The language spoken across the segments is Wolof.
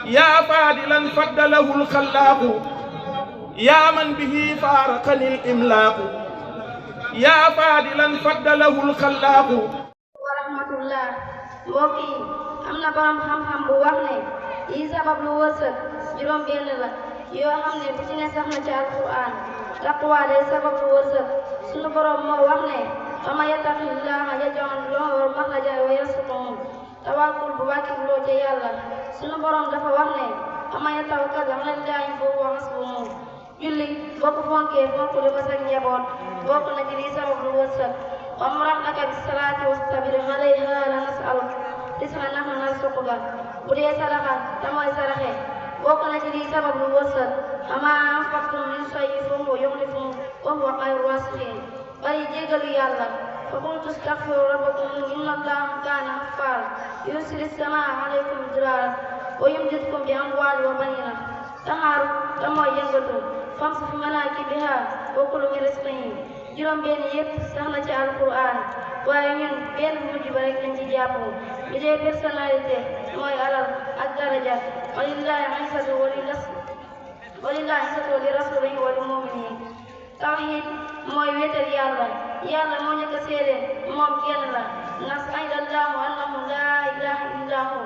يا فاضلا فضله الخلاق يا من به فارقني الإملاق يا فاضلا فضله الخلاق ورحمة الله mbokk yi am na borom xam-xam bu wax ne yi sabab lu wërsëg juróom benn la yoo xam ne bu ci ne sax na ci alquran taqwa day sabab lu wërsëg sunu borom moo wax ne wa man yattaqillaha yaj'al lahu makhrajan wa yarzuqhu tawakkul bu wàkkirloo ca yàlla sunu borom dafa wax ne wa man yatawakkal ala llahi fa huwa hasbuhu julli boo ko fonkee fonk li ko sa njaboot bokk na ci lii sabab lu wërsëg وأمر أهلك بالصلاة واصطبر عليها لا نسألك رزقا نحن نرزقك bu dee saraxa te mooy saraxe bokk na ci lii sabab lu wërsëg وما أنفقتم من شيء فهو يخلفه وهو خير الرازقين bari jégalu yàlla فقلت استغفروا ربكم إن الله كان غفارا يرسل السماء عليكم مدرارا ويمددكم بأموال وبنين taxaaru te mooy yëngatu famsu fi manaakibihaa wa kulu min rizqihi juróom benn yëpp sax na ci alquran waaye ñun benn mujj ba rek lañ ci jàpp bi dee personnalité mooy alal ak daraja walillahi izzatu wa li rasulihi wa lil mu'minin tawhid mooy wéetal yàlla yàlla moo ñu ko seede moom kenn la nas aydallahu annahu laa ilaha illa hu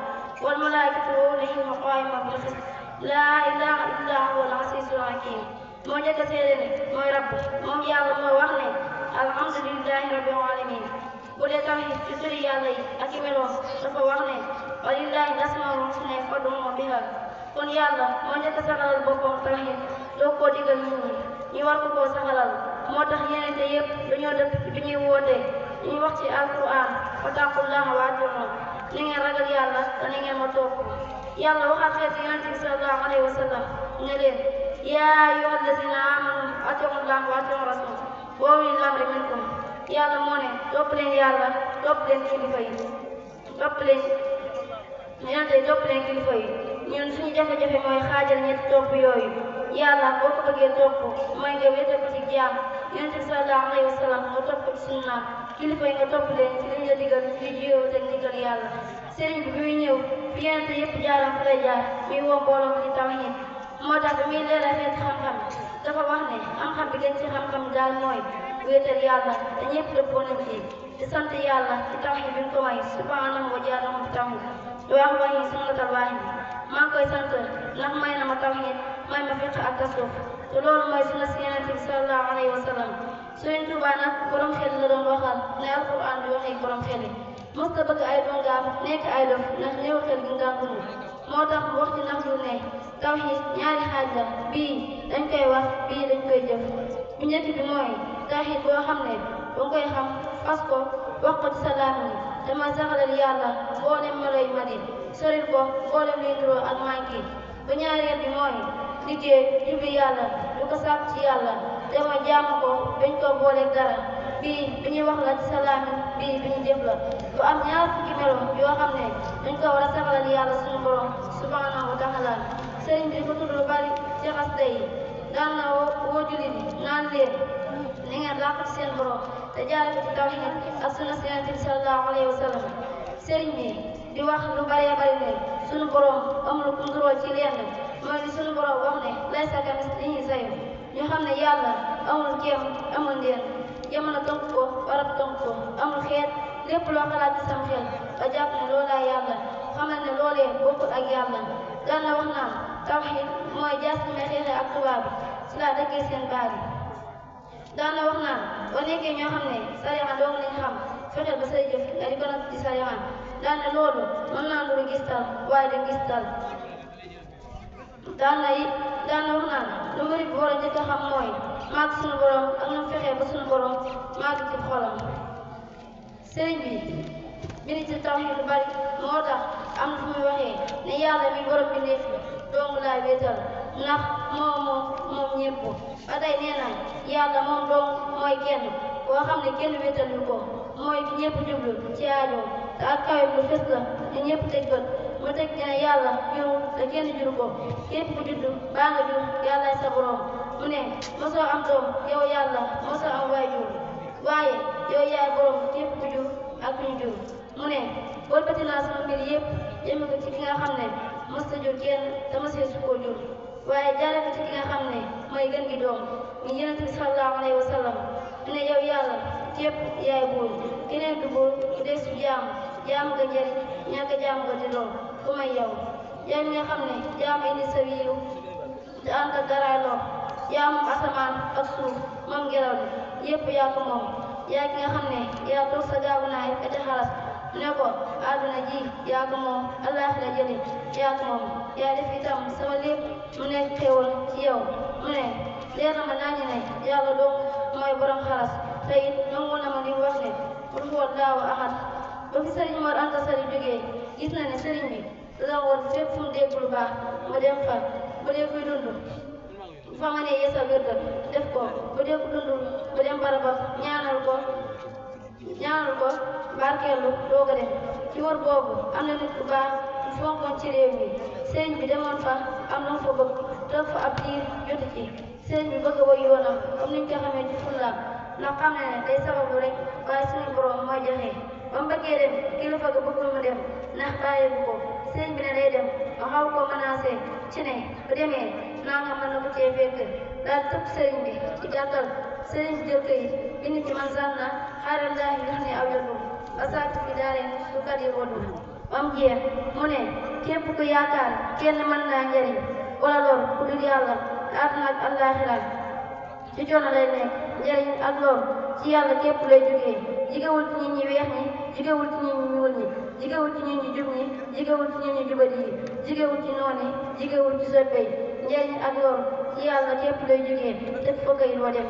wal malaikatu wa ulul ilmi qaiman bil qist laa ilaha illa huwa al-azizul hakim moo njëkk a seede ne mooy rabb moom yàlla moo wax ne alhamdulillahi rabbil alamin bu dee tawhid ci turi yàlla yi ak i meloom dafa wax ne walillahi al-asmaa'ul husnaa fad'uuhu bihaa kon yàlla moo njëkk a saxalal boppam tawhid doo koo digal nit ñi ñu war ko koo saxalal moo tax yenente yëpp dañoo dëpp bi ñuy woote ñu wax ci alquran wattaqullaha wa atii'uun ni ngeen ragal yàlla te ni ngeen ma topp yàlla waxal xeetu yonente bi sallallahu alayhi wa sallam ne leen yaa ayyuha allazina amanu atii'u llaha wa atii'u rasul wa ulil amri minkum yàlla moo ne topp leen yàlla topp leen kilifa yi topp leen kilifa yi ñun suñu jafe-jafe mooy xaajal ñetti topp yooyu yàlla boo ko bëggee topp mooy nga wéete ko ci jaam yonente bi sallallahu alayhi wa sallam nga topp ko ci sunna kilifa yi nga topp leen ci liñ la digal ci jiwoo te ndigal yàlla sëriñ bi muy ñëw fi yonente yëpp jaaram fa lay jaar muy woo mbooloo ci tawhid moo tax bi muy leeral xeet xam-xam dafa wax ne xam-xam bi gën ci xam-xam daal mooy wéetal yàlla te ñëpp dëppoo nañ ci di sant yàlla ci tawhid bi mu ko may subhanahu wa jaalahu bi tawhid di wax wayi sunnatal waahid maa ngi koy sant ndax may na ma tawhid may ma fiq ak tasawuf te loolu mooy sunna si yonente bi sallallahu alayhi wa sallam Sëriñ Tuubaa nag borom xel la doon waxal ne alquran di waxee borom xel yi mos ta bëgg ay dongaam nekk ay dof ndax néew xel gi nga dund moo tax wax ci nax lu ne tawhid ñaari xaaj la bii dañ koy wax bii dañ koy jëf bu njëkk bi mooy tawhid boo xam ne danga koy xam fas ko wax ko ci sa làmmiñ te ma saxalal yàlla mboolem meloy madi soril ko mboolem luy nuroo ak manki bu ñaareel bi mooy liggéey jublu yàlla du ko sàkk ci yàlla te mooy jaamu ko bañ ko booleeg dara bii bi ñuy wax la ci sa làmmiñ bii bi ñu jëf la bu am ñaar fukki melo yoo xam ne dañ ko war a saxalal yàlla suñu borom subhanahu wa taala sëriñ bi ko tudd lu bari ci xasida yi daan na woo jullit yi naan leen ni ngeen làq ci seen borom te jaare ko ci tawhid ak sunna si yonente bi sallallahu alayhi wa sallam sëriñ bi di wax lu bari ne suñu borom amul ku nduróol ci lenn mooy li suñu borom wax ne laysa kamislihi shay'un ñu xam ne yàlla amul kéem amul ndeen jamono tënk ko barab tënk ko amul xeet lépp loo xalaat ci sam xel nga jàpp ne loolaa yàlla xamal ne loolee bokkul ak yàlla daan na wax naan tawhid mooy jaas bi may xeexee ak tubaab bi si laa dëggee seen baat yi daan na wax naan boo nekkee ñoo xam ne sariya dong lañ xam fexeel ba say jëf nga di ko natt ci sariya daan na loolu mën naa nuru gistal waaye da gistal daan na wax naan lu murid bi war a njëkk a xam mooy màgg suñu borom ak nu fexee ba suñu borom màgg ci xolam sëriñ bi bind ci tawhid lu bari moo tax am na fu muy waxee ne yàlla mi borom bi nekk dong laay wéetal ndax moom ñépp ba tey nee na yàlla moom dong mooy kenn koo xam ne kenn wéetal yu ko mooy ki ñépp jublu ci aajo te ak kawe lu fës la te ñépp teg bët mu teg ci ne yàlla juru te kenn juru ko képp ku juddu baa nga jur yàllaay sa borom mu ne mosoo am doom yow yàlla mosoo am waajur waaye yow yaay borom képp ku jur ak ku ñu jur mu ne wëlbati naa sama mbir yépp jëme ko ci ki nga xam ne mos ta jur kenn kenn dama see su ko jur waaye jaare ko ci ki nga xam ne mooy gën gi doom ñu yonent bi sallallahu alayhi wa sallam ne yow yàlla képp yaay buur keneen du buur ku des su jaam nga njëriñ ñàkk jaam nga di lool ku may yow yow mi nga xam ne jaam indi sa wiiw te ànd ak daraay lor yaa moom asamaan ak suuf moom ngelaw li yépp yaa ko moom yaa ki nga xam ne yaa toog sa gaabu naay ka ca xalas ne ko àdduna ji yaa ko moom àllaaxira jëli yaa ko moom yaa def itam sama lépp mu nekk xéewal ci yow mu ne leer na ma nañu ne yàlla dong mooy borom xalas te it nangu na ma li mu wax ne qul huwa allaahu ahad ba fi sëriñ Mor Anta Sali jógee gis na ne sëriñ bi dana woon fépp fu mu dégg lu baax ma dem fa ba dee kuy dund fa ma ne yeesa wérda def ko ba dee ku dund ba dem barabam ñaanal ko barkeelu doog a dem ci wër boobu am na nit ku baax ñu fonkoon ci réew mi sëriñ bi demoon fa am na fa bëgg toog fa ab diir jotu ci sëriñ bi bëgg a woy yoonam comme niñ ko xamee ci fullaam ndax xam ne ne day sababu rek waaye suñu borom mooy joxe ba mu bëggee dem kilifa ga bëggul mu dem ndax bàyyi bu ko sëriñ bi ne day dem ma xaw ko menacé ci ne bu demee naa nga mën na ko cee fekk daal tëb sëriñ bi ci gàttal sëriñ bi jël kayit bind ci man sànna xaaral laahi yox ne aw yodu asaati fi daareen du kat yi woddu ba mu jeex mu ne képp ku yaakaar kenn mën naa njëriñ wala lor ku dul yàlla te àdduna ak àllaaxira ci coono lay nekk njëriñ ak lor ci yàlla képp lay jógee jigewul ci nit ñi weex ñi jigewul ci nit ñi ñuul ñi jigewul ci nit ñi jub ñi jigewul ci nit ñi jubadi yi jigewul ci noon yi jigewul ci soppe yi njëriñ ak lor ci yàlla képp lay jógee te fa kay doo dem